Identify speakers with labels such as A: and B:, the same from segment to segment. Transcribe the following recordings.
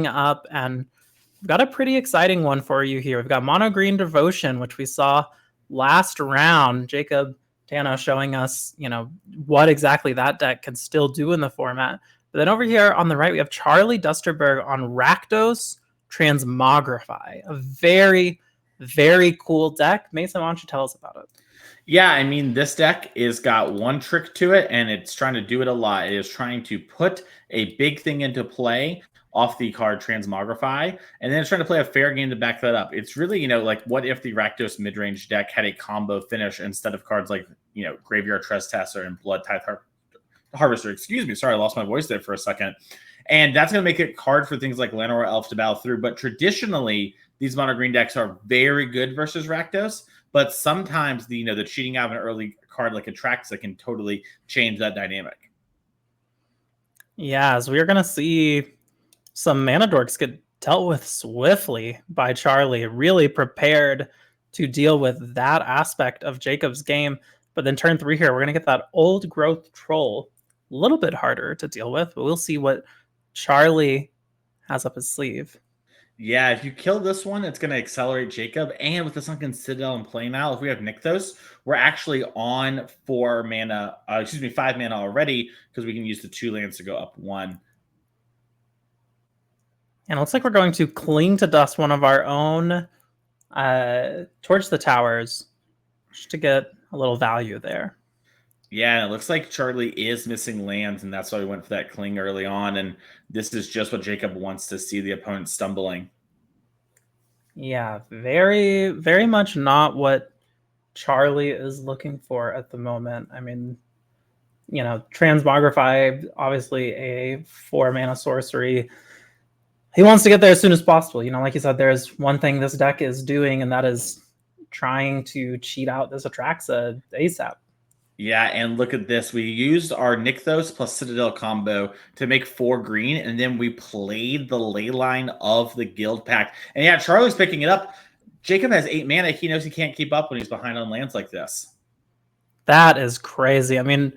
A: up, and we've got a pretty exciting one for you here. We've got Mono Green Devotion, which we saw last round. Jacob Tano showing us, what exactly that deck can still do in the format. But then over here on the right, we have Charlie Dusterberg on Rakdos Transmogrify, a very, very cool deck. Mason, why don't you tell us about it?
B: Yeah, I mean, this deck is got one trick to it, and it's trying to do it a lot. It is trying to put a big thing into play off the card Transmogrify, and then it's trying to play a fair game to back that up. It's really, like, what if the Rakdos midrange deck had a combo finish instead of cards like, Graveyard Trespasser and Blood Tithe Harvester. Excuse me. Sorry, I lost my voice there for a second. And that's going to make it hard for things like Llanowar Elf to battle through. But traditionally, these mono green decks are very good versus Rakdos. But sometimes the cheating out of an early card like Atraxa can totally change that dynamic.
A: Yeah, as we're going to see some mana dorks get dealt with swiftly by Charlie, really prepared to deal with that aspect of Jacob's game. But then turn 3 here, we're going to get that Old Growth Troll. A little bit harder to deal with, but we'll see what Charlie has up his sleeve.
B: Yeah, if you kill this one, it's going to accelerate Jacob. And with the Sunken Citadel in play now, if we have Nykthos, we're actually on 5 mana already, because we can use the 2 lands to go up 1.
A: And it looks like we're going to Cling to Dust one of our own Torch the Towers, just to get a little value there.
B: Yeah, it looks like Charlie is missing lands, and that's why we went for that Cling early on. And this is just what Jacob wants to see, the opponent stumbling.
A: Yeah, very, very much not what Charlie is looking for at the moment. I mean, Transmogrify, obviously a 4 mana sorcery. He wants to get there as soon as possible. Like you said, there's one thing this deck is doing, and that is trying to cheat out this Atraxa ASAP.
B: Yeah, and look at this. We used our Nykthos plus Citadel combo to make 4 green, and then we played the Leyline of the Guild Pact. And yeah, Charlie's picking it up. Jacob has 8 mana. He knows he can't keep up when he's behind on lands like this.
A: That is crazy. I mean,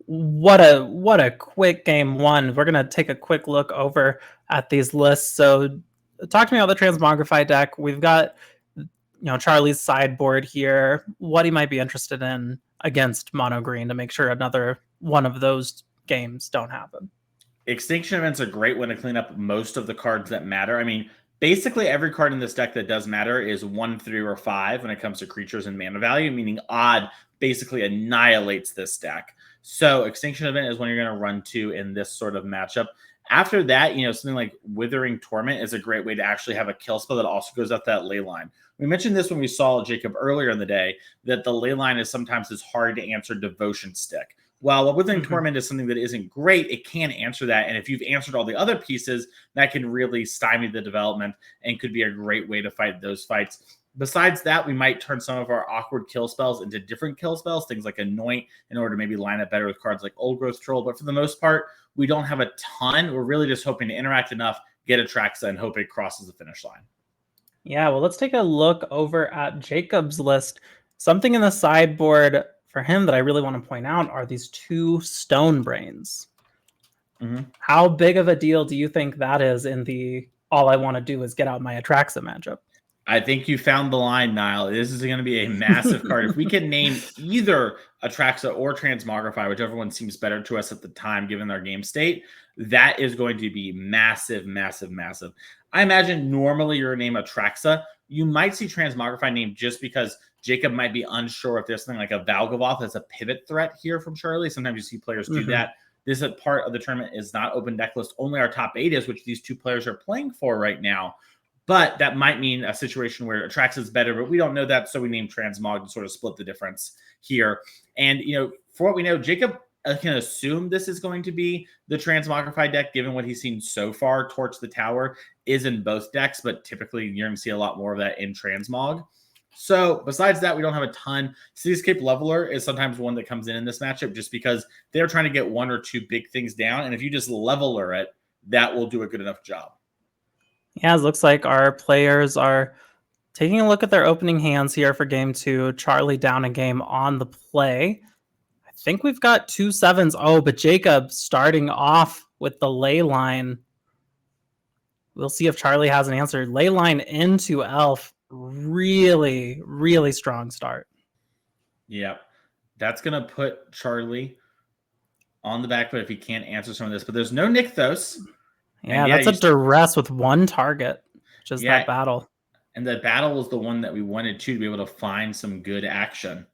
A: what a quick game one. We're going to take a quick look over at these lists. So talk to me about the Transmogrify deck. We've got Charlie's sideboard here, what he might be interested in against mono green to make sure another one of those games don't happen.
B: Extinction Event's a great one to clean up most of the cards that matter. I mean, basically every card in this deck that does matter is 1, 3, or 5 when it comes to creatures and mana value, meaning Odd basically annihilates this deck. So Extinction Event is one you're going to run to in this sort of matchup. After that, something like Withering Torment is a great way to actually have a kill spell that also goes up that Leyline. We mentioned this when we saw Jacob earlier in the day, that the Leyline is sometimes this hard to answer devotion stick. Well, Withering Torment is something that isn't great. It can answer that. And if you've answered all the other pieces, that can really stymie the development and could be a great way to fight those fights. Besides that, we might turn some of our awkward kill spells into different kill spells, things like Anoint, in order to maybe line up better with cards like Old Growth Troll. But for the most part, we don't have a ton. We're really just hoping to interact enough, get Atraxa, and hope it crosses the finish line.
A: Yeah, well, let's take a look over at Jacob's list. Something in the sideboard for him that I really want to point out are these 2 Stone Brains. How big of a deal do you think that is in the all I want to do is get out my Atraxa matchup?
B: I think you found the line, Niall. This is going to be a massive card. If we can name either Atraxa or Transmogrify, whichever one seems better to us at the time, given our game state, that is going to be massive, massive, massive. I imagine normally you're name Atraxa. You might see Transmogrify named just because Jacob might be unsure if there's something like a Valgavoth as a pivot threat here from Charlie. Sometimes you see players do that. This part of the tournament is not open deck list. Only our top 8 is, which these 2 players are playing for right now. But that might mean a situation where Atraxa is better, but we don't know that, so we name Transmog to sort of split the difference here. And, for what we know, Jacob can assume this is going to be the Transmogrify deck, given what he's seen so far. Torch the Tower is in both decks, but typically you're going to see a lot more of that in Transmog. So besides that, we don't have a ton. Cityscape Leveler is sometimes one that comes in this matchup just because they're trying to get 1 or 2 big things down. And if you just leveler it, that will do a good enough job.
A: Yeah, it looks like our players are taking a look at their opening hands here for game 2. Charlie down a game on the play. I think we've got 2 7s. Oh, but Jacob starting off with the Leyline. We'll see if Charlie has an answer. Leyline into Elf. Really, really strong start.
B: Yeah. That's going to put Charlie on the back foot if he can't answer some of this. But there's no Nykthos.
A: Yeah, that's a duress with one target, which is that battle.
B: And the battle was the one that we wanted to be able to find some good action.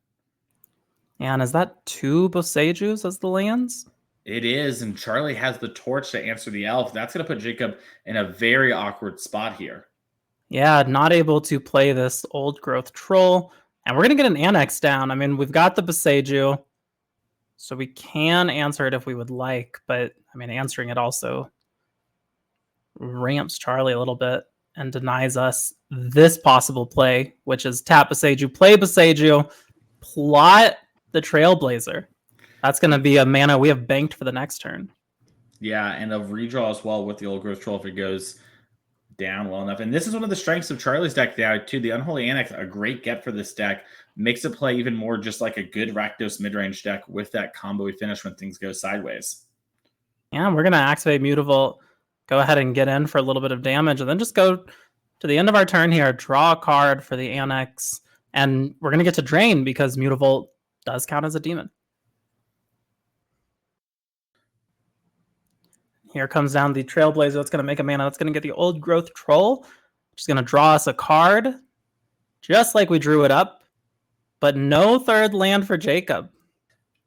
A: And is that 2 Bosejus as the lands?
B: It is, and Charlie has the torch to answer the elf. That's going to put Jacob in a very awkward spot here.
A: Yeah, not able to play this old growth troll. And we're going to get an annex down. I mean, we've got the Boseiju, so we can answer it if we would like. But, I mean, answering it also ramps Charlie a little bit and denies us this possible play, which is tap Boseiju, play Boseiju, plot the Trailblazer. That's going to be a mana we have banked for the next turn.
B: Yeah, and a redraw as well with the old growth troll if it goes down well enough. And this is one of the strengths of Charlie's deck now, too. The Unholy Annex, a great get for this deck. Makes it play even more just like a good Rakdos midrange deck with that combo we finish when things go sideways.
A: Yeah, we're going to activate Mutavault, go ahead and get in for a little bit of damage, and then just go to the end of our turn here, draw a card for the Annex, and we're going to get to drain because Mutavault does count as a demon. Here comes down the Trailblazer. That's going to make a mana. That's going to get the old growth troll, which is going to draw us a card, just like we drew it up, but no third land for Jacob.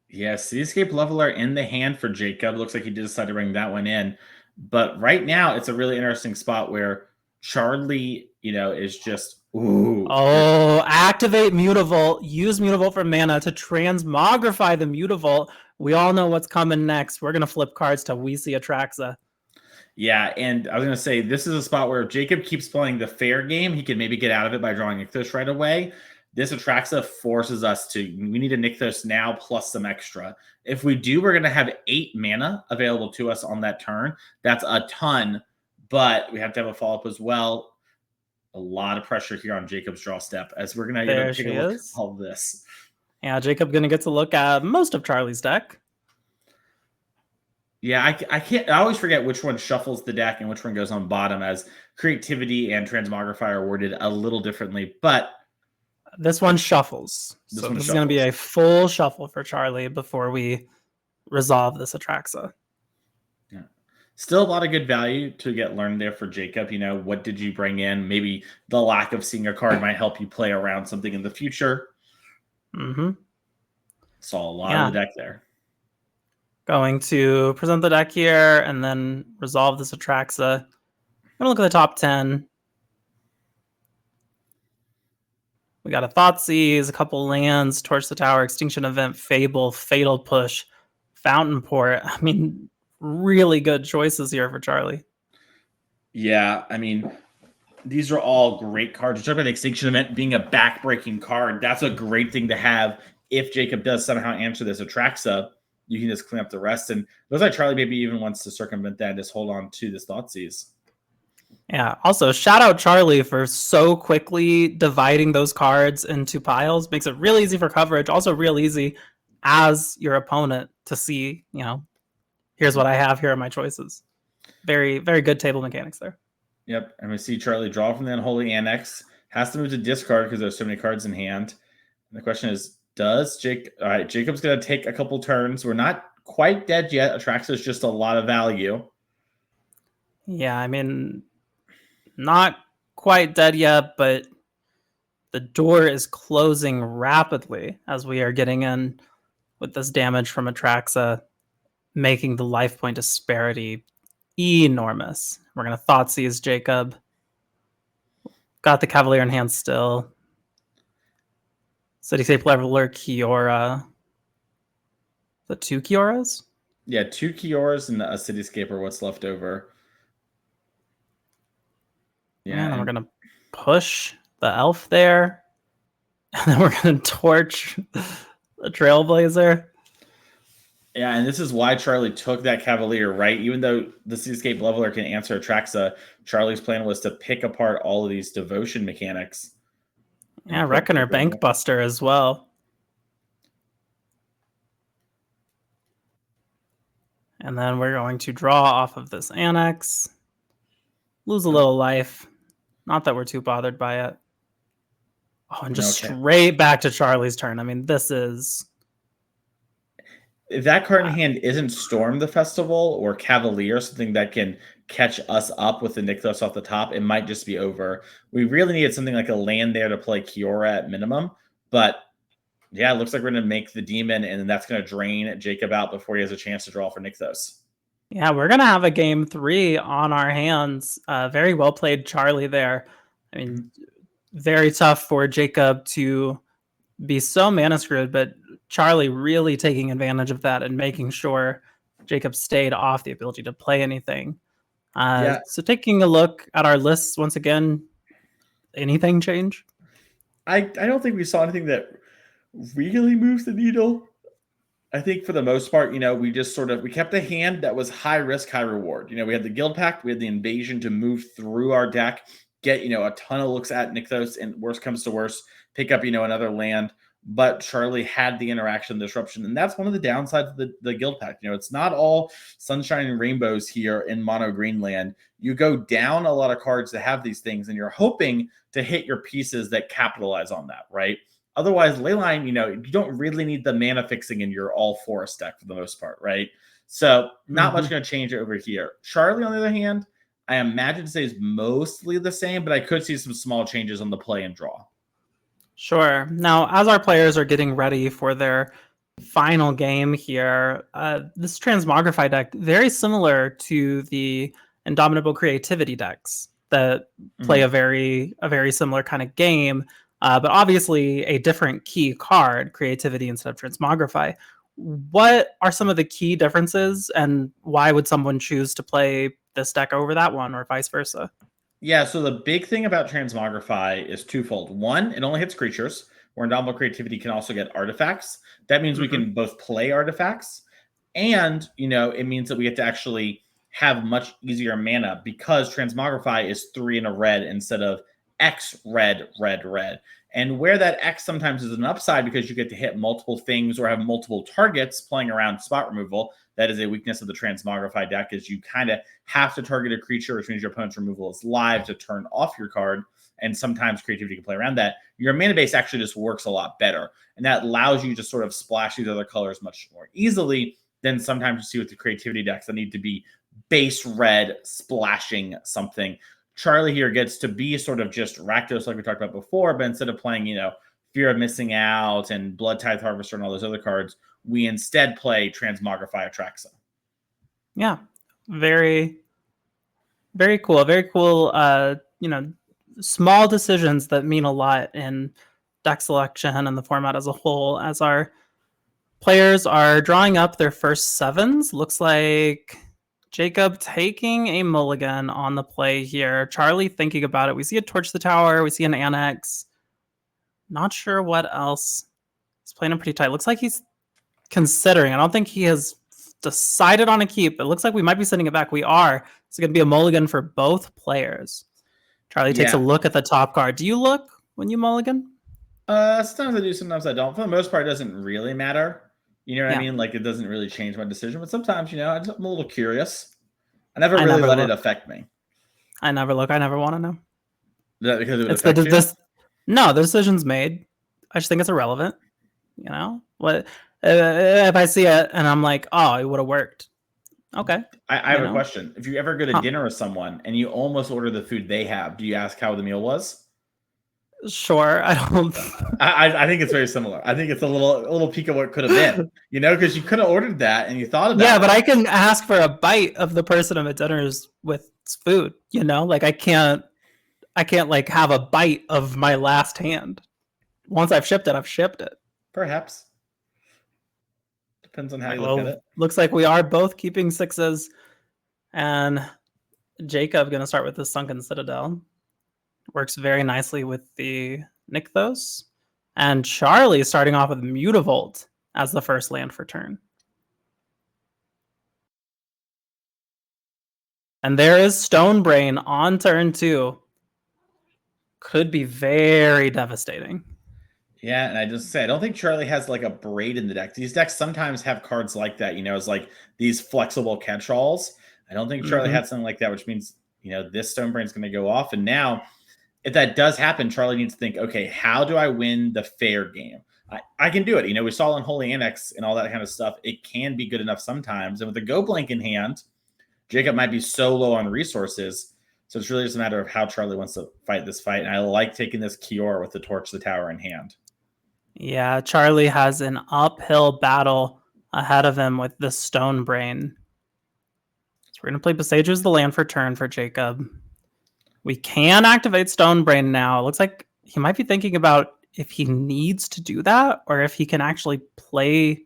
B: Yeah, Cityscape Leveler in the hand for Jacob. Looks like he did decide to bring that one in. But right now, it's a really interesting spot where Charlie, is just, ooh.
A: Oh, activate Mutavault. Use Mutavault for mana to transmogrify the Mutavault. We all know what's coming next. We're going to flip cards till we see Atraxa.
B: Yeah, and I was going to say, this is a spot where if Jacob keeps playing the fair game, he can maybe get out of it by drawing Nykthos right away. This Atraxa forces us to, we need a Nykthos now plus some extra. If we do, we're going to have 8 mana available to us on that turn. That's a ton, but we have to have a follow-up as well. A lot of pressure here on Jacob's draw step as we're going to take a look at all of this.
A: Yeah, Jacob going to get to look at most of Charlie's deck.
B: Yeah, I always forget which one shuffles the deck and which one goes on bottom, as creativity and transmogrify are worded a little differently, but
A: this one shuffles. This is going to be a full shuffle for Charlie before we resolve this Atraxa.
B: Yeah. Still a lot of good value to get learned there for Jacob. What did you bring in? Maybe the lack of seeing a card might help you play around something in the future.
A: Mm-hmm.
B: Saw a lot of the deck there.
A: Going to present the deck here and then resolve this Atraxa. I'm going to look at the top 10. We got a Thoughtseize, a couple lands, Torch the Tower, Extinction Event, Fable, Fatal Push, Fountain Port. I mean, really good choices here for Charlie.
B: Yeah, I mean, these are all great cards. You talk about the Extinction Event being a back-breaking card. That's a great thing to have if Jacob does somehow answer this Atraxa. You can just clean up the rest. And it looks like Charlie maybe even wants to circumvent that and just hold on to this Thoughtseize.
A: Yeah. Also, shout out Charlie for so quickly dividing those cards into piles. Makes it real easy for coverage. Also real easy as your opponent to see, here's what I have. Here are my choices. Very, very good table mechanics there.
B: Yep. And we see Charlie draw from the Unholy Annex. Has to move to discard because there's so many cards in hand. And the question is, all right, Jacob's going to take a couple turns. We're not quite dead yet. Atraxa is just a lot of value.
A: Yeah, I mean, not quite dead yet, but the door is closing rapidly as we are getting in with this damage from Atraxa, making the life point disparity enormous. We're going to Thoughtseize Jacob. Got the Cavalier in hand still. Cityscape Leveler, Kiora. The 2 Kioras?
B: Yeah, 2 Kioras and a Cityscape are what's left over.
A: Yeah, and we're going to push the elf there. And then we're going to torch the Trailblazer.
B: Yeah, and this is why Charlie took that Cavalier, right? Even though the Cityscape Leveler can answer Atraxa, Charlie's plan was to pick apart all of these devotion mechanics.
A: Yeah, Reckoner, Bankbuster as well. And then we're going to draw off of this Annex. lose a little life. Not that we're too bothered by it. Oh, and just
B: Okay.
A: straight back to Charlie's turn. I mean, this is...
B: If that card in hand isn't Storm the Festival or Cavalier, something that can catch us up with the Nykthos off the top, it might just be over. We really needed something like a land there to play Kiora at minimum. But yeah, it looks like we're going to make the Demon, and then that's going to drain Jacob out before he has a chance to draw for Nykthos.
A: Yeah, we're going to have a game 3 on our hands. Very well played, Charlie, there. I mean, very tough for Jacob to be so mana screwed, but Charlie really taking advantage of that and making sure Jacob stayed off the ability to play anything. So taking a look at our lists once again, anything change?
B: I don't think we saw anything that really moves the needle. I think for the most part, we just we kept a hand that was high risk, high reward. We had the Guild Pact, we had the Invasion to move through our deck, get, a ton of looks at Nykthos, and worst comes to worst, pick up, another land. But Charlie had the interaction disruption, and that's one of the downsides of the Guild Pact. It's not all sunshine and rainbows here in mono green land. You go down a lot of cards that have these things, and you're hoping to hit your pieces that capitalize on that, right? Otherwise, Leyline, you don't really need the mana fixing in your all forest deck for the most part, right? So not much going to change over here. Charlie, on the other hand, I imagine stays mostly the same, but I could see some small changes on the play and draw.
A: Sure. Now, as our players are getting ready for their final game here, this Transmogrify deck, very similar to the Indomitable Creativity decks that play a very similar kind of game, but obviously a different key card, Creativity instead of Transmogrify. What are some of the key differences, and why would someone choose to play this deck over that one, or vice versa?
B: Yeah, so the big thing about Transmogrify is twofold. One, it only hits creatures, where Indomitable Creativity can also get artifacts. That means we can both play artifacts, and it means that we get to actually have much easier mana because Transmogrify is 3 in a red instead of X red, red, red. And where that X sometimes is an upside because you get to hit multiple things or have multiple targets playing around spot removal. That is a weakness of the Transmogrify deck, is you kind of have to target a creature, which means your opponent's removal is live to turn off your card. And sometimes Creativity can play around that. Your mana base actually just works a lot better. And that allows you to sort of splash these other colors much more easily than sometimes you see with the Creativity decks that need to be base red splashing something. Charlie here gets to be sort of just Rakdos like we talked about before, but instead of playing, Fear of Missing Out and Blood Tithe Harvester and all those other cards, we instead play Transmogrify Atraxa.
A: Yeah, very, very cool. Very cool, small decisions that mean a lot in deck selection and the format as a whole. As our players are drawing up their first sevens, looks like Jacob taking a mulligan on the play here. Charlie thinking about it. We see a Torch the Tower. We see an Annex. Not sure what else. He's playing it pretty tight. Looks like he's considering. I don't think he has decided on a keep. It looks like we might be sending it back. We are. It's going to be a mulligan for both players. Charlie takes a look at the top card. Do you look when you mulligan?
B: Sometimes I do, sometimes I don't. For the most part, it doesn't really matter. You know what I mean? Like, it doesn't really change my decision. But sometimes, I'm a little curious. I never let it affect me.
A: I never look. I never want to know.
B: Is that because it would affect you?
A: No, the decision's made. I just think it's irrelevant. What if I see it and I'm like, oh, it would have worked. Okay.
B: I have a question. If you ever go to dinner with someone and you almost order the food they have, do you ask how the meal was?
A: Sure. I don't.
B: I think it's very similar. I think it's a little peek of what could have been, because you could have ordered that and you thought about it.
A: Yeah, but I can ask for a bite of the person I'm at dinners with food, like I can't like have a bite of my last hand. Once I've shipped it.
B: Perhaps. Depends on how you look at it.
A: Looks like we are both keeping sixes. And Jacob going to start with the Sunken Citadel. Works very nicely with the Nykthos. And Charlie starting off with Mutavault as the first land for turn. And there is Stonebrain on turn 2. Could be very devastating.
B: Yeah, and I just say I don't think Charlie has like a braid in the deck. These decks sometimes have cards like that, as like these flexible catch-alls. I don't think Charlie had something like that, which means this Stone Brain's going to go off. And now, if that does happen, Charlie needs to think, okay, how do I win the fair game? I can do it. We saw in Holy Annex and all that kind of stuff. It can be good enough sometimes. And with the Go Blank in hand, Jacob might be so low on resources. So it's really just a matter of how Charlie wants to fight this fight. And I like taking this Kiora with the Torch the Tower in hand.
A: Yeah, Charlie has an uphill battle ahead of him with the Stone Brain. So we're going to play Besieger's the land for turn for Jacob. We can activate Stone Brain now. It looks like he might be thinking about if he needs to do that or if he can actually play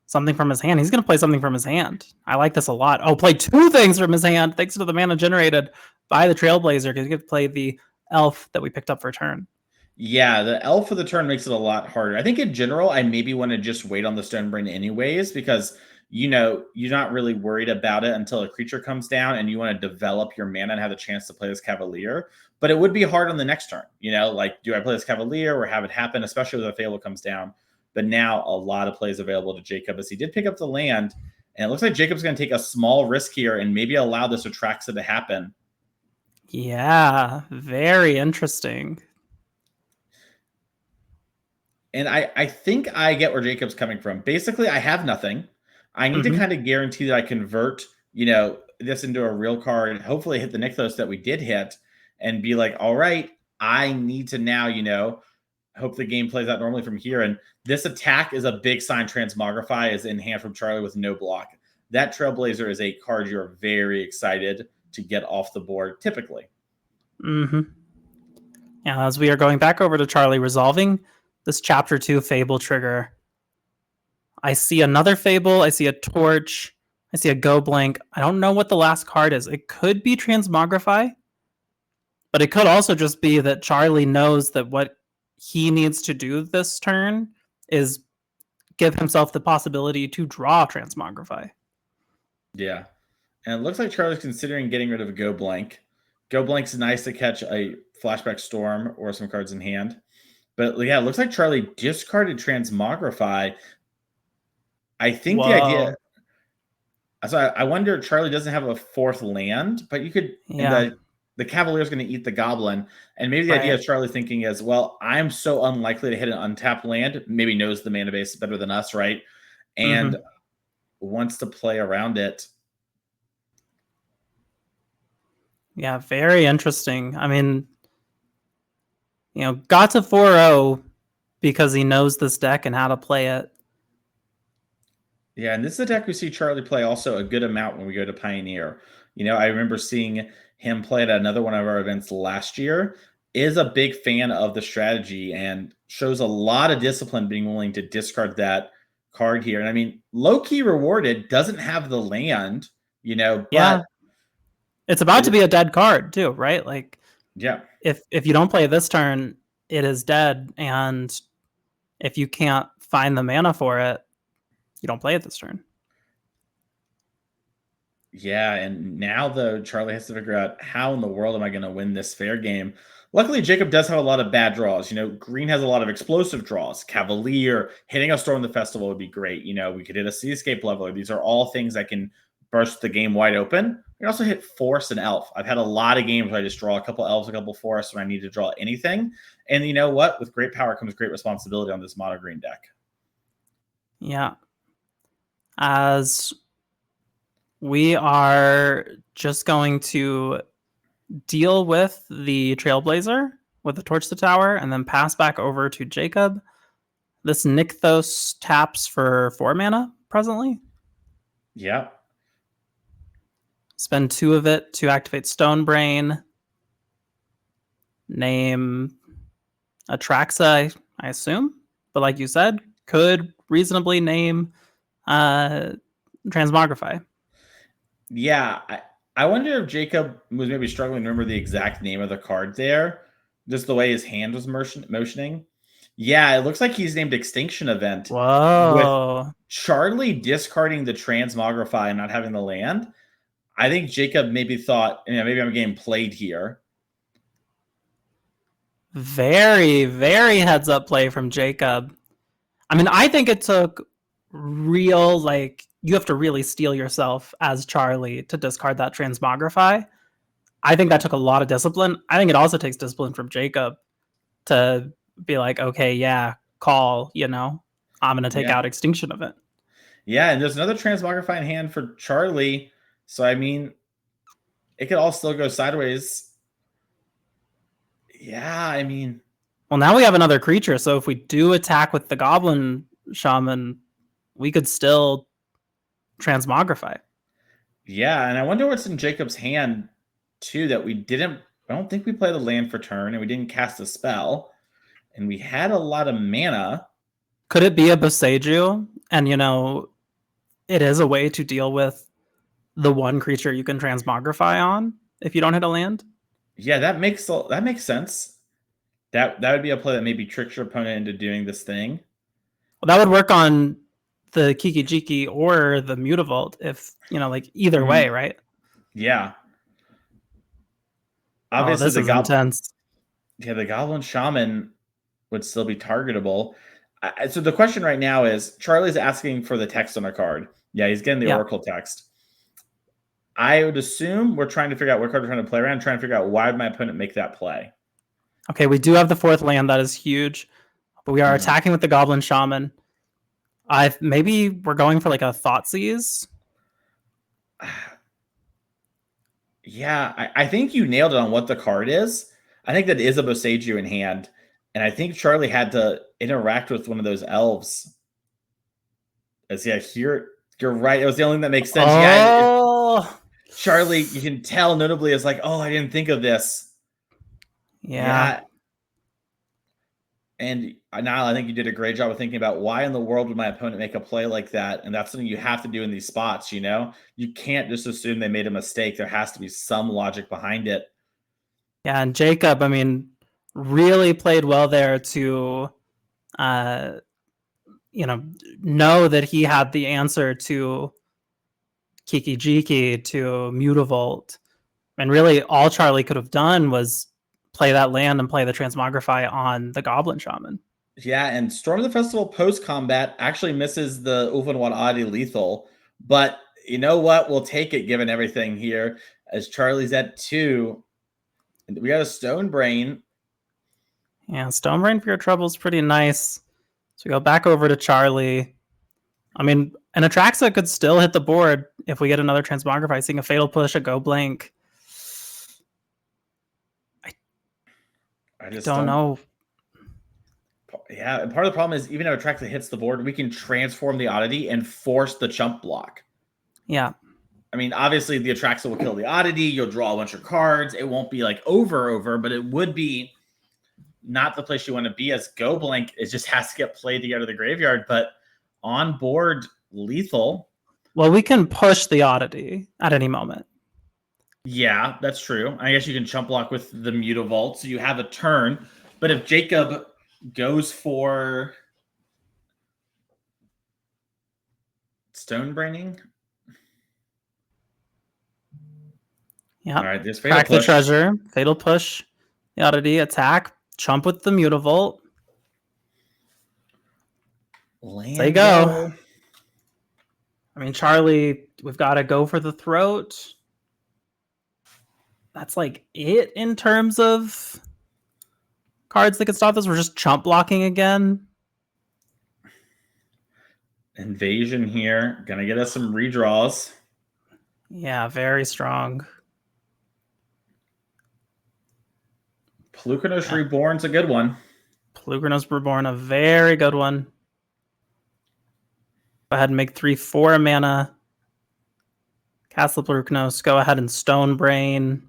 A: something from his hand. He's going to play something from his hand. I like this a lot. Oh, play 2 things from his hand thanks to the mana generated by the Trailblazer, because he could play the elf that we picked up for turn.
B: Yeah, the elf for the turn makes it a lot harder. I think in general, I maybe want to just wait on the Stone Brain anyways, because you're not really worried about it until a creature comes down and you want to develop your mana and have the chance to play this Cavalier. But it would be hard on the next turn. Like, do I play this Cavalier or have it happen, especially when the Fable comes down? But now a lot of plays available to Jacob, as he did pick up the land. And it looks like Jacob's going to take a small risk here and maybe allow this Atraxa to happen.
A: Yeah, very interesting.
B: And I think I get where Jacob's coming from. Basically, I have nothing. I need to kind of guarantee that I convert, this into a real card and hopefully hit the Nykthos that we did hit and be like, all right, I need to now, hope the game plays out normally from here. And this attack is a big sign. Transmogrify is in hand from Charlie with no block. That Trailblazer is a card you're very excited to get off the board, typically.
A: Yeah, as we are going back over to Charlie resolving this Chapter 2 Fable trigger, I see another Fable, I see a Torch, I see a Go Blank. I don't know what the last card is. It could be Transmogrify, but it could also just be that Charlie knows that what he needs to do this turn is give himself the possibility to draw Transmogrify.
B: Yeah. And it looks like Charlie's considering getting rid of a Go Blank. Go Blank's nice to catch a Flashback Storm or some cards in hand. But yeah, it looks like Charlie discarded Transmogrify. I think the idea... So I wonder, Charlie doesn't have a 4th land, but you could...
A: Yeah.
B: The Cavalier's going to eat the Goblin. And maybe the idea of Charlie thinking is, well, I'm so unlikely to hit an untapped land. Maybe knows the mana base better than us, right? And wants to play around it.
A: Yeah, very interesting. I mean, got to 4-0 because he knows this deck and how to play it.
B: Yeah, and this is a deck we see Charlie play also a good amount when we go to Pioneer. I remember seeing him play at another one of our events last year. Is a big fan of the strategy and shows a lot of discipline being willing to discard that card here. And I mean, low-key rewarded, doesn't have the land, but...
A: It's about to be a dead card too, right? Like,
B: yeah.
A: If you don't play this turn, it is dead. And if you can't find the mana for it, you don't play it this turn.
B: Yeah, and now, though, Charlie has to figure out how in the world am I going to win this fair game. Luckily, Jacob does have a lot of bad draws. Green has a lot of explosive draws. Cavalier, hitting a Storm the Festival would be great. We could hit a Seascape Leveler. These are all things that can burst the game wide open. We can also hit Force and Elf. I've had a lot of games where I just draw a couple Elves, a couple Forests when I need to draw anything. And you know what? With great power comes great responsibility on this mono green deck.
A: Yeah. As we are just going to deal with the Trailblazer with the Torch the Tower and then pass back over to Jacob. This Nykthos taps for 4 mana presently.
B: Yeah.
A: Spend 2 of it to activate Stone Brain. Name Atraxa, I assume. But like you said, could reasonably name Transmogrify.
B: Yeah, I wonder if Jacob was maybe struggling to remember the exact name of the card there. Just the way his hand was motioning. Yeah, it looks like he's named Extinction Event.
A: Whoa.
B: With Charlie discarding the Transmogrify and not having the land. I think Jacob maybe thought, maybe I'm getting played here.
A: Very, very heads up play from Jacob. I mean, I think it took real, you have to really steel yourself as Charlie to discard that Transmogrify. I think that took a lot of discipline. I think it also takes discipline from Jacob to be like, okay, yeah, call, I'm going to take
B: Yeah.
A: out Extinction Event.
B: Yeah, and there's another transmogrifying hand for Charlie. So, I mean, it could all still go sideways. Yeah, I mean.
A: Well, now we have another creature. So if we do attack with the Goblin Shaman, we could still transmogrify.
B: Yeah, and I wonder what's in Jacob's hand, too, that we didn't. I don't think we played a land for turn, and we didn't cast a spell. And we had a lot of mana.
A: Could it be a Boseiju? And, it is a way to deal with the one creature you can transmogrify on if you don't hit a land.
B: Yeah, that makes sense. That would be a play that maybe tricks your opponent into doing this thing.
A: Well, that would work on the Kiki Jiki or the Mutavault if, either way, right?
B: Yeah.
A: Obviously, this is intense.
B: Yeah, the Goblin Shaman would still be targetable. So the question right now is, Charlie's asking for the text on a card. Yeah, he's getting the Oracle text. I would assume we're trying to figure out what card we're trying to play around, trying to figure out why would my opponent make that play.
A: Okay, we do have the 4th land. That is huge. But we are attacking with the Goblin Shaman. Maybe we're going for like a Thoughtseize.
B: Yeah, I think you nailed it on what the card is. I think that is a Boseiju in hand. And I think Charlie had to interact with one of those elves. Here, you're right. It was the only thing that makes sense.
A: Oh.
B: Yeah. Charlie, you can tell notably is like, oh, I didn't think of this.
A: Yeah.
B: And Niall, I think you did a great job of thinking about why in the world would my opponent make a play like that? And that's something you have to do in these spots, You can't just assume they made a mistake. There has to be some logic behind it.
A: Yeah, and Jacob, really played well there to, know that he had the answer to Kiki Jiki, to Mutavault. And really all Charlie could have done was play that land and play the Transmogrify on the Goblin Shaman.
B: Yeah, and Storm of the Festival post-combat actually misses the Ulvenwald Oddity lethal. But you know what? We'll take it given everything here. As Charlie's at 2. We got a Stone Brain.
A: Yeah, Stone Brain for your trouble is pretty nice. So we go back over to Charlie. An Atraxa could still hit the board if we get another Transmogrify, seeing a Fatal Push, a Go Blank. I just don't know.
B: Yeah, and part of the problem is even if Atraxa hits the board, we can transform the Oddity and force the chump block.
A: Yeah.
B: Obviously the Atraxa will kill the Oddity. You'll draw a bunch of cards. It won't be like over, but it would be not the place you want to be as Go Blank. It just has to get played to get out of the graveyard. But on board lethal.
A: Well, we can push the Oddity at any moment.
B: Yeah, that's true. I guess you can chump block with the Mutavault, so you have a turn. But if Jacob goes for Stone Braining.
A: Yeah.
B: All right, this Fatal
A: Crack
B: Push.
A: The Treasure, Fatal Push, the Oddity, attack, chump with the Mutavault. There you go. Charlie, we've got to go for the throat. That's like it in terms of cards that can stop this. We're just chump blocking again.
B: Invasion here. Gonna get us some redraws.
A: Yeah, very strong.
B: Polukranos Reborn's a good one.
A: Polukranos Reborn, a very good one. Go ahead and make 3/4 mana. Cast the Polukranos. Go ahead and Stone Brain.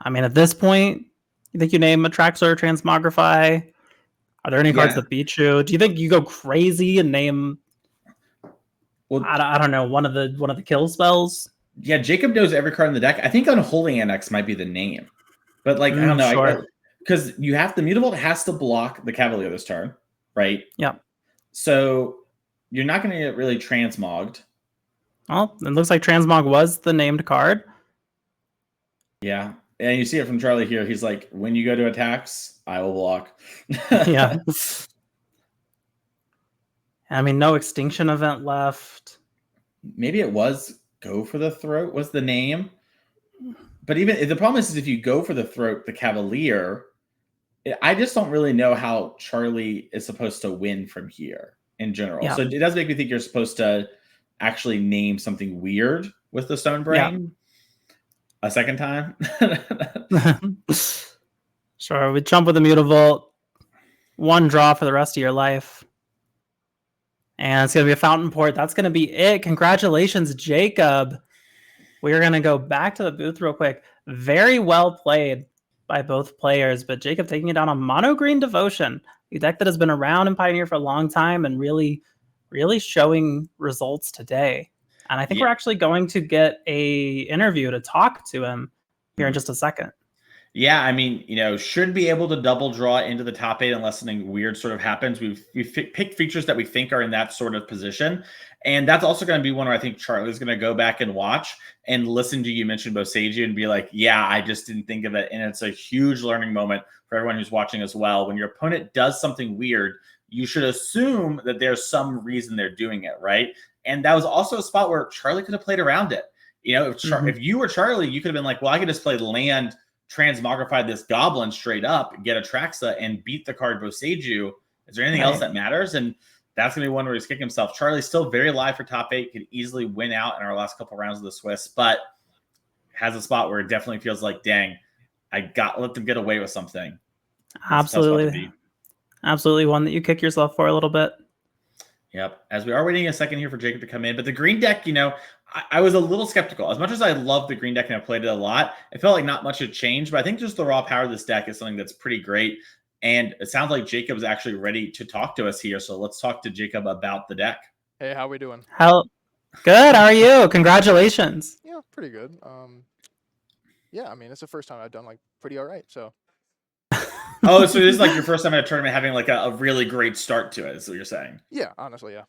A: At this point, you think you name Atraxa or Transmogrify? Are there any cards that beat you? Do you think you go crazy and name? Well, I don't know, one of the kill spells.
B: Yeah, Jacob knows every card in the deck. I think Unholy Annex might be the name, but I don't know. Because you have the Mutavault has to block the Cavalier this turn, right?
A: Yeah.
B: So you're not going to get really transmogged.
A: Well, it looks like Transmog was the named card.
B: Yeah. And you see it from Charlie here. He's like, when you go to attacks, I will block.
A: Yeah. No Extinction Event left.
B: Maybe it was Go for the Throat was the name. But even the problem is if you go for the throat, the Cavalier, I just don't really know how Charlie is supposed to win from here in general.
A: Yeah.
B: So it does make me think you're supposed to actually name something weird with the Stone Brain a second time.
A: Sure. We jump with the Mutavault. One draw for the rest of your life. And it's going to be a Fountain Port. That's going to be it. Congratulations, Jacob. We're going to go back to the booth real quick. Very well played by both players, but Jacob taking it down on Mono Green Devotion, a deck that has been around in Pioneer for a long time and really, really showing results today. And I think we're actually going to get a interview to talk to him here in just a second.
B: Yeah, I mean, should be able to double draw into the top 8 unless something weird sort of happens. We've picked features that we think are in that sort of position. And that's also going to be one where I think Charlie's going to go back and watch and listen to you mention Boseiju and be like, yeah, I just didn't think of it. And it's a huge learning moment for everyone who's watching as well. When your opponent does something weird, you should assume that there's some reason they're doing it, right? And that was also a spot where Charlie could have played around it. If you were Charlie, you could have been like, well, I could just play land, transmogrify this goblin straight up, get Atraxa, and beat the card Boseiju. Is there anything else that matters? And that's going to be one where he's kicking himself. Charlie's still very live for top 8, could easily win out in our last couple rounds of the Swiss, but has a spot where it definitely feels like, dang, let them get away with something.
A: Absolutely. Absolutely one that you kick yourself for a little bit.
B: Yep. As we are waiting a second here for Jacob to come in, but the green deck, I was a little skeptical. As much as I love the green deck and I've played it a lot, it felt like not much had changed, but I think just the raw power of this deck is something that's pretty great. And it sounds like Jacob's actually ready to talk to us here. So let's talk to Jacob about the deck.
C: Hey, how we doing?
A: Good. How are you? Congratulations.
C: Yeah, pretty good. Yeah, I mean, it's the first time I've done pretty all right. So.
B: Oh, so this is like your first time at a tournament having a really great start to it, is what you're saying?
C: Yeah, honestly, yeah.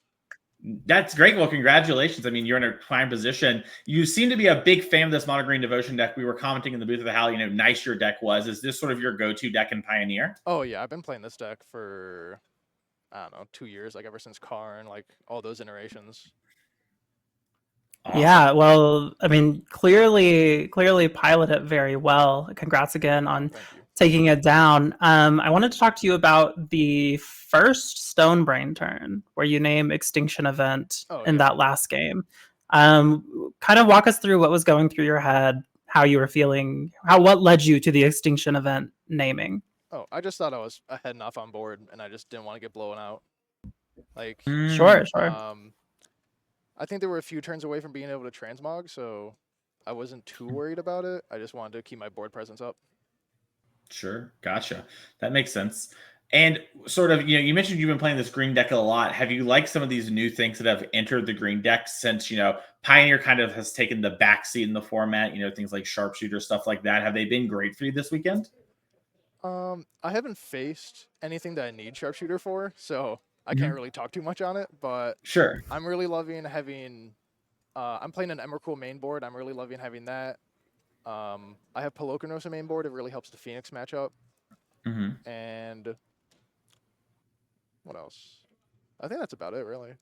B: That's great. Well, congratulations. I mean, you're in a prime position. You seem to be a big fan of this Mono Green Devotion deck. We were commenting in the booth of how, nice your deck was. Is this sort of your go-to deck in Pioneer?
C: Oh, yeah. I've been playing this deck for, I don't know, 2 years, ever since Karn, all those iterations.
A: Awesome. Yeah, well, I mean, clearly pilot it very well. Congrats again on taking it down. I wanted to talk to you about the first Stone Brain turn where you name Extinction Event in that last game. Kind of walk us through what was going through your head, how you were feeling, what led you to the Extinction Event naming.
C: Oh, I just thought I was ahead enough on board and I just didn't want to get blown out.
A: Sure.
C: I think there were a few turns away from being able to transmog, so I wasn't too worried about it. I just wanted to keep my board presence up.
B: Sure. Gotcha. That makes sense. And sort of, you mentioned you've been playing this green deck a lot. Have you liked some of these new things that have entered the green deck since, Pioneer kind of has taken the backseat in the format, things like Sharpshooter, stuff like that. Have they been great for you this weekend?
C: I haven't faced anything that I need Sharpshooter for, so I can't really talk too much on it, but
B: sure.
C: I'm really loving having, I'm playing an Emrakul main board. I'm really loving having that. I have Polokanos main board. It really helps the Phoenix matchup. And what else? I think that's about it, really.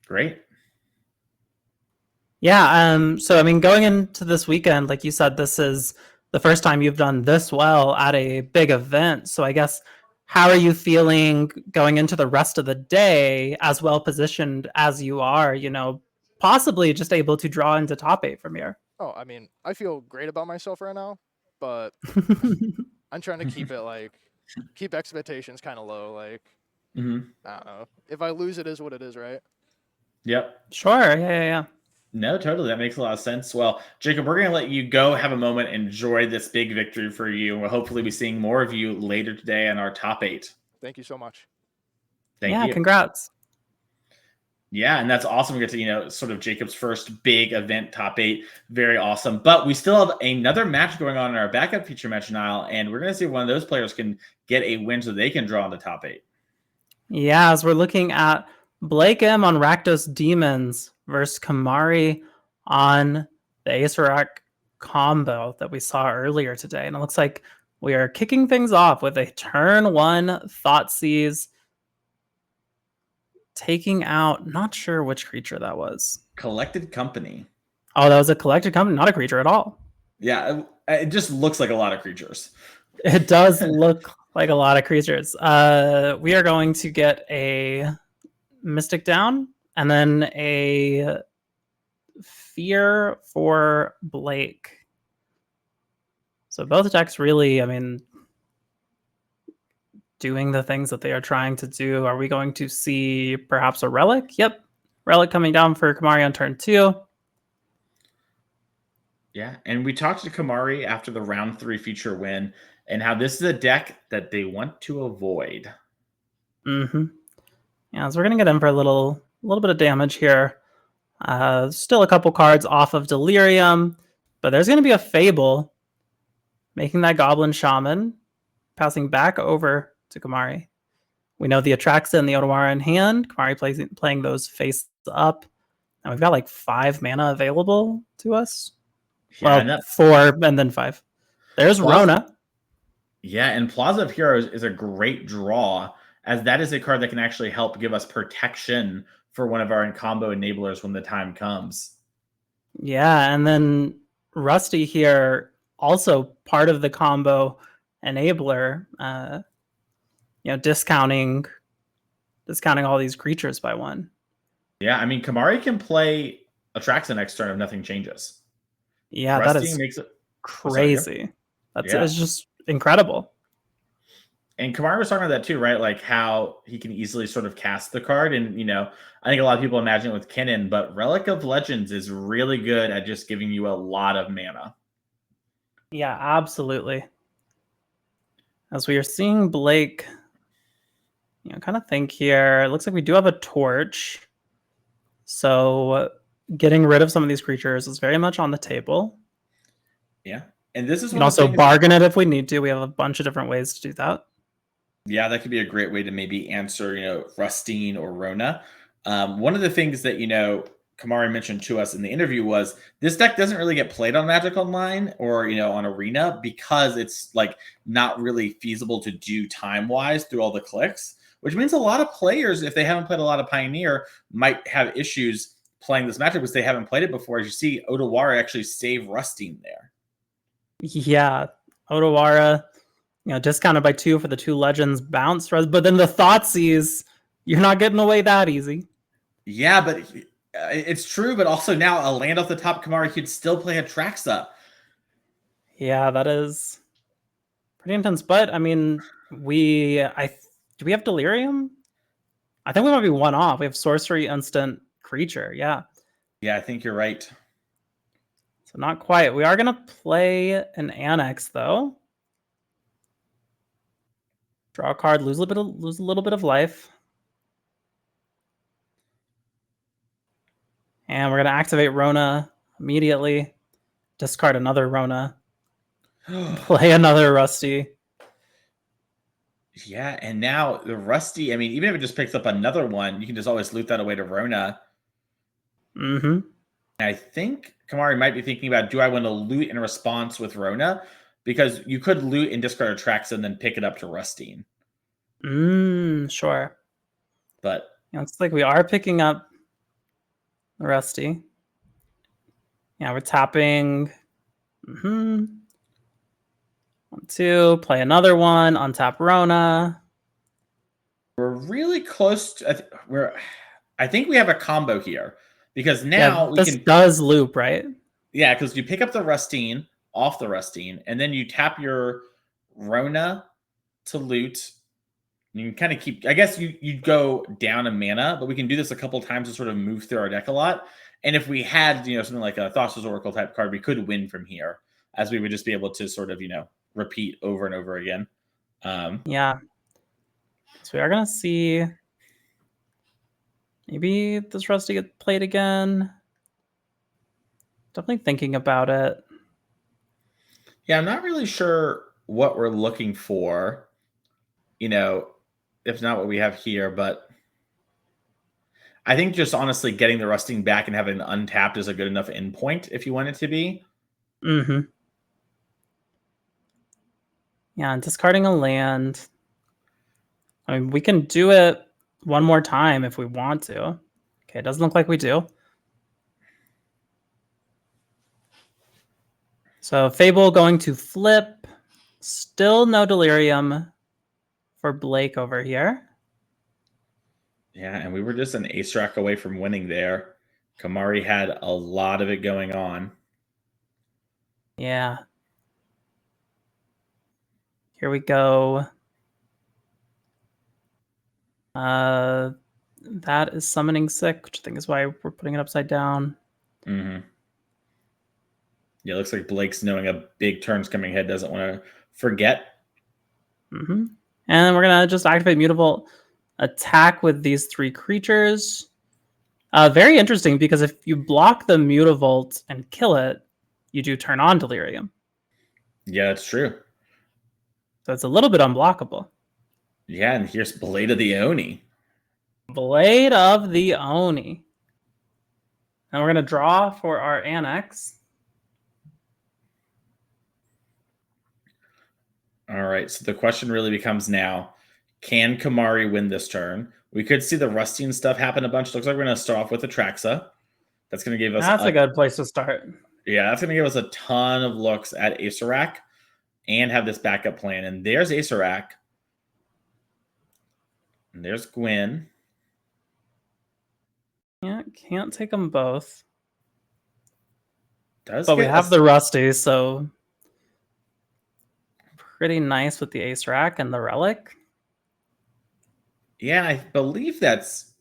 B: Great.
A: Yeah. So, I mean, going into this weekend, like you said, this is the first time you've done this well at a big event. So I guess, how are you feeling going into the rest of the day as well positioned as you are, possibly just able to draw into top 8 from here?
C: Oh, I mean, I feel great about myself right now, but I'm trying to keep it keep expectations kind of low. I don't know. If I lose, it is what it is, right?
B: Yep.
A: Sure. Yeah.
B: No, totally. That makes a lot of sense. Well, Jacob, we're going to let you go have a moment, enjoy this big victory for you. We'll hopefully be seeing more of you later today on our top 8.
C: Thank you so much.
B: Thank you.
A: Yeah, congrats.
B: Yeah, and that's awesome. We get to, sort of Jacob's first big event top 8. Very awesome. But we still have another match going on in our backup feature match, Niall, and we're going to see if one of those players can get a win so they can draw in the top 8.
A: Yeah, as we're looking at Blake M on Rakdos Demons versus Kamari on the Acer combo that we saw earlier today. And it looks like we are kicking things off with a turn 1 Thoughtseize, taking out, not sure which creature that was.
B: Collected Company.
A: Oh, that was a collected company, not a creature at all.
B: Yeah, it just looks like a lot of creatures.
A: It does look like a lot of creatures. We are going to get a Mystic down and then a Fear for Blake. So both decks really, I mean, doing the things that they are trying to do. Are we going to see perhaps a Relic? Yep. Relic coming down for Kamari on turn 2.
B: Yeah, and we talked to Kamari after the round 3 feature win and how this is a deck that they want to avoid.
A: Mm-hmm. Yeah, so we're going to get in for a little bit of damage here. Still a couple cards off of Delirium, but there's going to be a Fable making that Goblin Shaman, passing back over to Kamari. We know the Atraxa and the Otawara in hand. Kamari playing those face up. And we've got like 5 mana available to us.
B: Yeah,
A: well, 4 and then 5. There's Rona.
B: Yeah, and Plaza of Heroes is a great draw, as that is a card that can actually help give us protection for one of our combo enablers when the time comes.
A: Yeah, and then Rusty here, also part of the combo enabler, discounting all these creatures by 1.
B: Yeah, I mean, Kamari can play Atraxa next turn if nothing changes.
A: Yeah,
B: Rusty
A: that is
B: makes it
A: crazy. It's just incredible.
B: And Kamari was talking about that too, right? Like how he can easily sort of cast the card. And, I think a lot of people imagine it with Kinnan, but Relic of Legends is really good at just giving you a lot of mana.
A: Yeah, absolutely. As we are seeing Blake, kind of think here, it looks like we do have a torch. So getting rid of some of these creatures is very much on the table.
B: Yeah. And this is
A: we can also bargain it if we need to. We have a bunch of different ways to do that.
B: Yeah, that could be a great way to maybe answer, Rustine or Rona. One of the things that, Kamari mentioned to us in the interview was this deck doesn't really get played on Magic Online or, on Arena because it's like not really feasible to do time-wise through all the clicks, which means a lot of players, if they haven't played a lot of Pioneer, might have issues playing this matchup because they haven't played it before. As you see, Otawara actually save Rustine there.
A: Yeah, Otawara, discounted by 2 for the 2 Legends bounce. But then the Thoughtseize, you're not getting away that easy.
B: Yeah, but it's true. But also now a land off the top, Kamari could still play Atraxa.
A: Yeah, that is pretty intense. But I mean, do we have Delirium? I think we might be 1 off. We have Sorcery Instant Creature. Yeah.
B: Yeah, I think you're right.
A: So not quite. We are going to play an Annex, though. Draw a card, lose a little bit of life. And we're going to activate Rona immediately. Discard another Rona. Play another Rusty.
B: Yeah, and now the Rusty, I mean, even if it just picks up another one, you can just always loot that away to Rona.
A: Mm-hmm.
B: I think Kamari might be thinking about, do I want to loot in response with Rona? Because you could loot and discard Atraxa and then pick it up to Rustine.
A: Sure.
B: But
A: looks like we are picking up Rusty. Yeah, we're tapping. 1, 2, play another one, untap Rona.
B: We're really close to, I think we have a combo here. Because now
A: this does loop, right?
B: Yeah, because you pick up the Rustine off the Rustine, and then you tap your Rona to loot. You can kind of keep, I guess you go down a mana, but we can do this a couple times to sort of move through our deck a lot. And if we had, something like a Thassa's Oracle type card, we could win from here, as we would just be able to sort of, repeat over and over again.
A: Yeah. So we are going to see maybe this Rusty get played again. Definitely thinking about it.
B: Yeah, I'm not really sure what we're looking for, if not what we have here, but I think just honestly getting the Rustine back and having it untapped is a good enough endpoint if you want it to be.
A: Mm-hmm. Yeah, and discarding a land. I mean, we can do it one more time if we want to. Okay, it doesn't look like we do. So Fable going to flip. Still no Delirium for Blake over here.
B: Yeah, and we were just an ace rack away from winning there. Kamari had a lot of it going on.
A: Yeah. Here we go. That is Summoning Sick, which I think is why we're putting it upside down.
B: Mm-hmm. Yeah, it looks like Blake's knowing a big turn's coming ahead, doesn't want to forget.
A: Mm-hmm. And then we're going to just activate Mutavault, attack with these 3 creatures. Very interesting, because if you block the Mutavault and kill it, you do turn on Delirium.
B: Yeah, that's true.
A: So it's a little bit unblockable.
B: Yeah, and here's Blade of the Oni.
A: Blade of the Oni. And we're going to draw for our Annex.
B: All right, so the question really becomes now, can Kamari win this turn? We could see the Rusting stuff happen a bunch. Looks like we're going to start off with Atraxa. That's going to give us...
A: That's a good place to start.
B: Yeah, that's going to give us a ton of looks at Acererak and have this backup plan. And there's Acererak. And there's Gwyn.
A: Yeah, can't take them both.
B: But
A: we have the Rusty, so pretty nice with the Acererak and the Relic.
B: Yeah, I believe that's...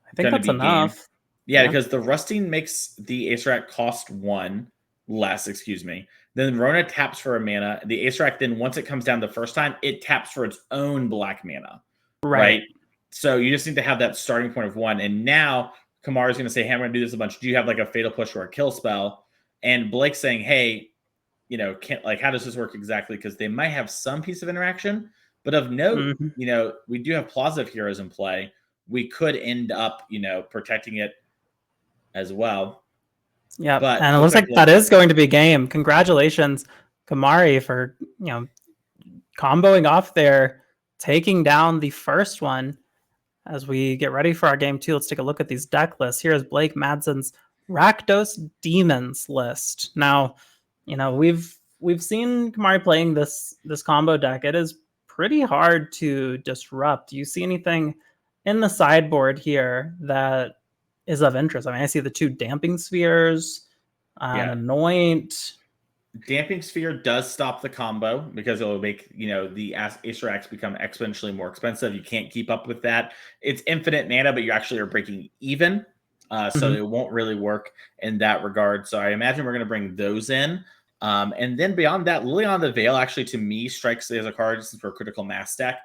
A: I think that's enough.
B: Yeah, because the Rusting makes the Acererak cost 1 less, excuse me. Then Rona taps for a mana. The Acererak then, once it comes down the first time, it taps for its own black mana. Right? So you just need to have that starting point of 1. And now Kamara's going to say, hey, I'm going to do this a bunch. Do you have like a Fatal Push or a Kill spell? And Blake's saying, hey, you know, how does this work exactly? Because they might have some piece of interaction. But of note, you know, we do have Plaza of Heroes in play. We could end up, you know, protecting it as well.
A: Yeah, and it looks like that is going to be game. Congratulations, Kamari, for, you know, comboing off there, taking down the first one. As we get ready for our game 2, let's take a look at these deck lists. Here is Blake Madsen's Rakdos Demons list. Now, you know, we've seen Kamari playing this combo deck. It is pretty hard to disrupt. Do you see anything in the sideboard here that is of interest? I mean, I see the 2 Damping Spheres, Anoint.
B: Damping Sphere does stop the combo because it will make, you know, the Aceraks become exponentially more expensive. You can't keep up with that. It's infinite mana, but you actually are breaking even. So it won't really work in that regard. So I imagine we're going to bring those in. And then beyond that, Liliana the Veil actually, to me, strikes as a card since we're a critical mass deck.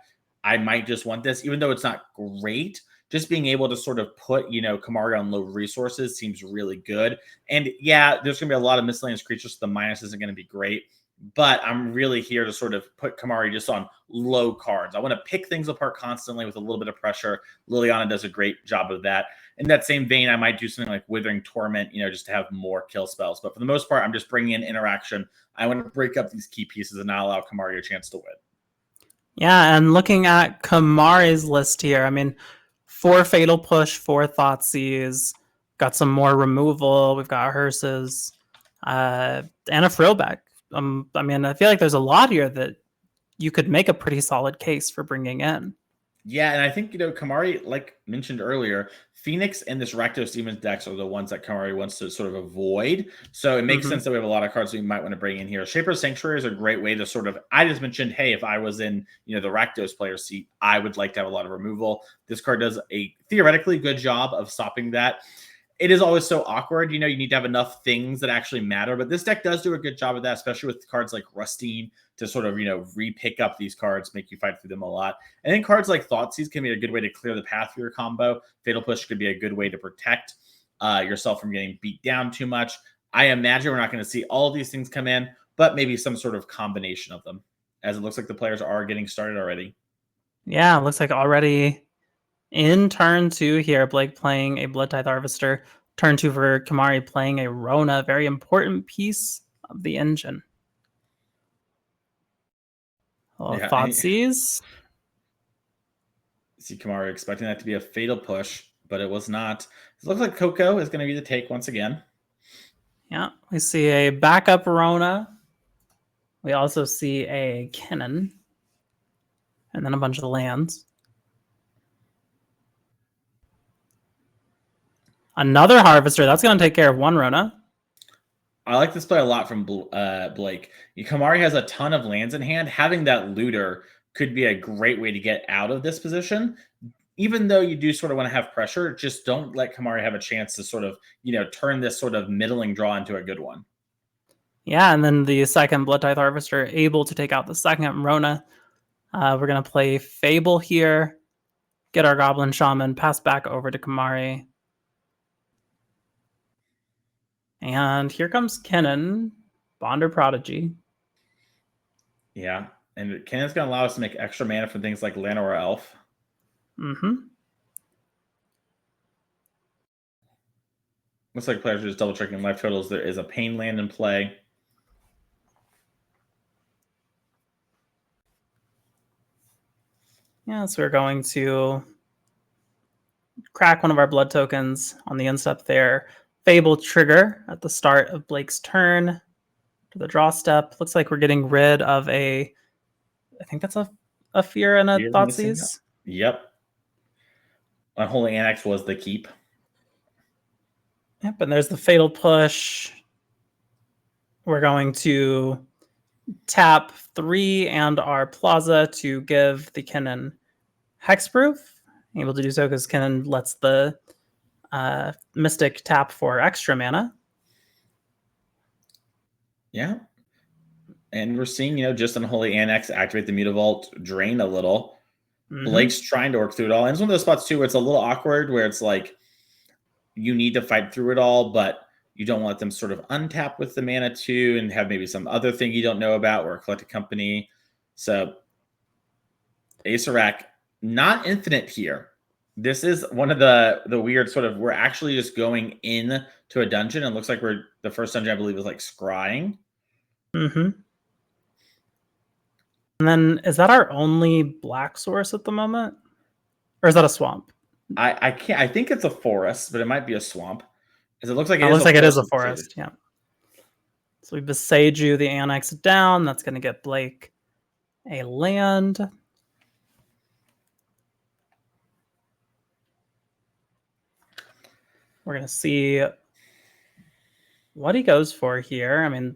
B: I might just want this, even though it's not great. Just being able to sort of put, you know, Kamari on low resources seems really good. And yeah, there's going to be a lot of miscellaneous creatures, so the minus isn't going to be great. But I'm really here to sort of put Kamari just on low cards. I want to pick things apart constantly with a little bit of pressure. Liliana does a great job of that. In that same vein, I might do something like Withering Torment, you know, just to have more kill spells. But for the most part, I'm just bringing in interaction. I want to break up these key pieces and not allow Kamari a chance to win.
A: Yeah, and looking at Kamari's list here, I mean, 4 Fatal Push, 4 Thoughtseize, got some more removal. We've got Hearses, and a Frillback. I mean, I feel like there's a lot here that you could make a pretty solid case for bringing in.
B: Yeah, and I think, you know, Kamari, like mentioned earlier, Phoenix and this Rakdos Demons decks are the ones that Kamari wants to sort of avoid. So it makes sense that we have a lot of cards that we might want to bring in here. Shaper's Sanctuary is a great way to sort of, I just mentioned, hey, if I was in, you know, the Rakdos player seat, I would like to have a lot of removal. This card does a theoretically good job of stopping that. It is always so awkward. You know, you need to have enough things that actually matter. But this deck does do a good job of that, especially with cards like Rusting to sort of, you know, re-pick up these cards, make you fight through them a lot. And then cards like Thoughtseize can be a good way to clear the path for your combo. Fatal Push could be a good way to protect yourself from getting beat down too much. I imagine we're not going to see all of these things come in, but maybe some sort of combination of them, as it looks like the players are getting started already.
A: Yeah, it looks like already in turn 2 here, Blake playing a Blood Tithe Harvester. Turn 2 for Kamari playing a Rona, very important piece of the engine. Thoughtseize.
B: See Kamari expecting that to be a Fatal Push, but it was not. It looks like Coco is going to be the take once again.
A: Yeah, we see a backup Rona. We also see a Kinnan. And then a bunch of lands. Another Harvester. That's going to take care of one Rona.
B: I like this play a lot from Blake. Kamari has a ton of lands in hand. Having that looter could be a great way to get out of this position. Even though you do sort of want to have pressure, just don't let Kamari have a chance to sort of, turn this sort of middling draw into a good one.
A: Yeah, and then the second Blood Tithe Harvester able to take out the second Rona. We're going to play Fable here, get our Goblin Shaman, pass back over to Kamari. And here comes Kinnan, Bonder Prodigy.
B: Yeah, and Kennan's going to allow us to make extra mana from things like Llanowar Elf.
A: Mm-hmm.
B: Looks like players are just double checking life totals. There is a Pain land in play.
A: Yeah, so we're going to crack one of our blood tokens on the instep there. Fable trigger at the start of Blake's turn to the draw step. Looks like we're getting rid of I think that's a Fear and a Thoughtseize.
B: Yep. Unholy Annex was the keep.
A: Yep, and there's the Fatal Push. We're going to tap 3 and our Plaza to give the Kinnan Hexproof. Able to do so because Kinnan lets the Mystic tap for extra mana.
B: Yeah. And we're seeing, just Unholy Annex activate the Mutavault, drain a little. Mm-hmm. Blake's trying to work through it all. And it's one of those spots, too, where it's a little awkward, where it's like you need to fight through it all, but you don't want them sort of untap with the mana, too, and have maybe some other thing you don't know about, or collect a company. So Acererak, not infinite here. This is one of the weird sort of, we're actually just going in to a dungeon. And it looks like the first dungeon, I believe, was like Scrying.
A: Mm-hmm. And then is that our only black source at the moment? Or is that a swamp?
B: I can't. I think it's a forest, but it might be a swamp. Because it looks like
A: it is a forest. Yeah. So we Boseiju the Annex down. That's going to get Blake a land. We're going to see what he goes for here. I mean,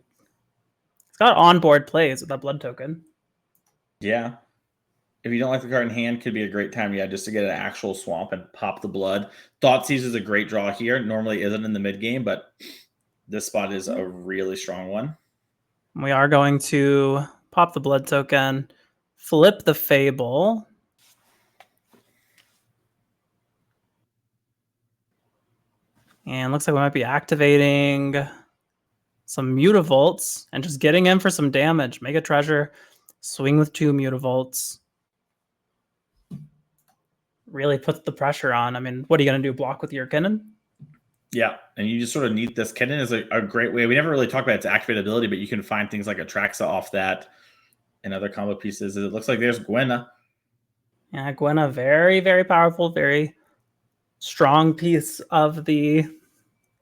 A: he's got onboard plays with that blood token.
B: Yeah. If you don't like the card in hand, could be a great time, just to get an actual swamp and pop the blood. Thoughtseize is a great draw here. Normally isn't in the mid game, but this spot is a really strong one.
A: We are going to pop the blood token, flip the Fable. And looks like we might be activating some Mutavaults and just getting in for some damage. Make a treasure, swing with 2 Mutavaults. Really puts the pressure on. I mean, what are you going to do? Block with your Kinnan?
B: Yeah, and you just sort of need this. Kinnan is a great way. We never really talked about its activate ability, but you can find things like Atraxa off that and other combo pieces. It looks like there's Gwenna.
A: Yeah, Gwenna, very, very powerful, very strong piece of the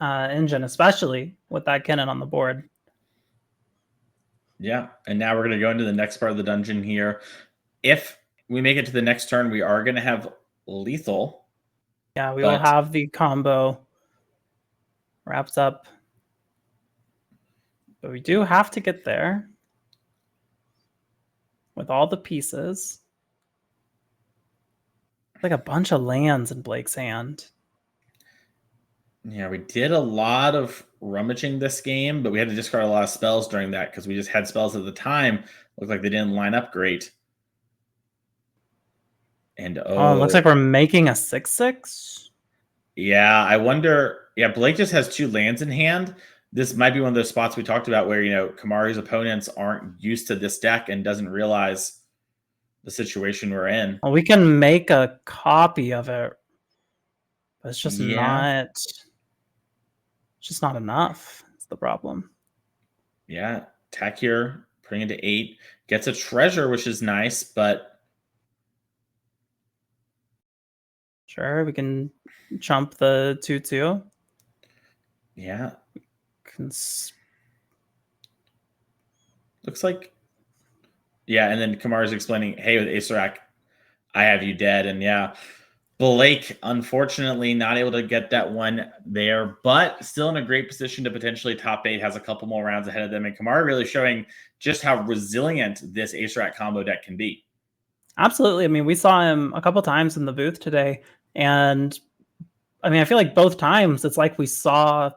A: engine, especially with that Kinnan on the board.
B: Yeah, and now we're going to go into the next part of the dungeon here. If we make it to the next turn, we are going to have lethal.
A: Yeah, we will have the combo wrapped up. But we do have to get there with all the pieces. Like a bunch of lands in Blake's hand.
B: Yeah, we did a lot of rummaging this game, but we had to discard a lot of spells during that because we just had spells at the time. Looked like they didn't line up great. And
A: it looks like we're making a 6/6.
B: Yeah, I wonder. Yeah, Blake just has 2 lands in hand. This might be one of those spots we talked about where, Kamari's opponents aren't used to this deck and doesn't realize the situation we're in.
A: Well, we can make a copy of it, but it's just not. It's just not enough. That's the problem.
B: Yeah, attack here, putting into 8, gets a treasure, which is nice, but
A: sure, we can chump the 2/2.
B: Yeah. Looks like, yeah. And then Kamara's explaining, hey, with Acererak, I have you dead. And yeah, Blake, unfortunately, not able to get that one there, but still in a great position to potentially top 8, has a couple more rounds ahead of them. And Kamara really showing just how resilient this Acererak combo deck can be.
A: Absolutely. I mean, we saw him a couple times in the booth today. And I mean, I feel like both times it's like we saw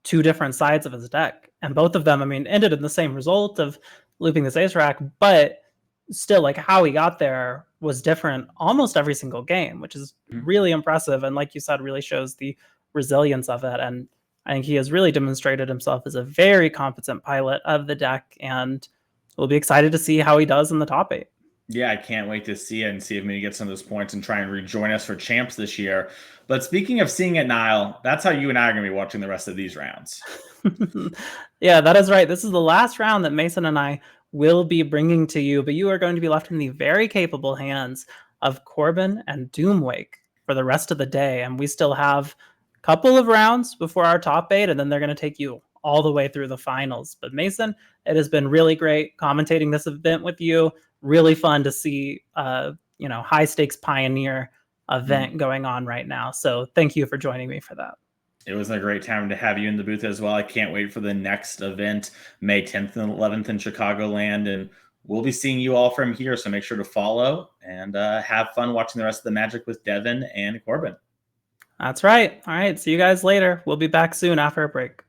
A: two different sides of his deck. And both of them, I mean, ended in the same result of looping this Acererak, but still, like, how he got there was different almost every single game, which is really impressive. And like you said, really shows the resilience of it. And I think he has really demonstrated himself as a very competent pilot of the deck. And we'll be excited to see how he does in the top 8.
B: Yeah, I can't wait to see it and see if maybe he gets some of those points and try and rejoin us for champs this year. But speaking of seeing it, Niall, that's how you and I are going to be watching the rest of these rounds.
A: Yeah, that is right. This is the last round that Mason and I will be bringing to you, but you are going to be left in the very capable hands of Corbin and Doomwake for the rest of the day. And we still have a couple of rounds before our top 8, and then they're going to take you all the way through the finals. But Mason, it has been really great commentating this event with you. Really fun to see, high stakes Pioneer event going on right now. So thank you for joining me for that.
B: It was a great time to have you in the booth as well. I can't wait for the next event, May 10th and 11th in Chicagoland. And we'll be seeing you all from here. So make sure to follow and have fun watching the rest of the Magic with Devin and Corbin.
A: That's right. All right. See you guys later. We'll be back soon after a break.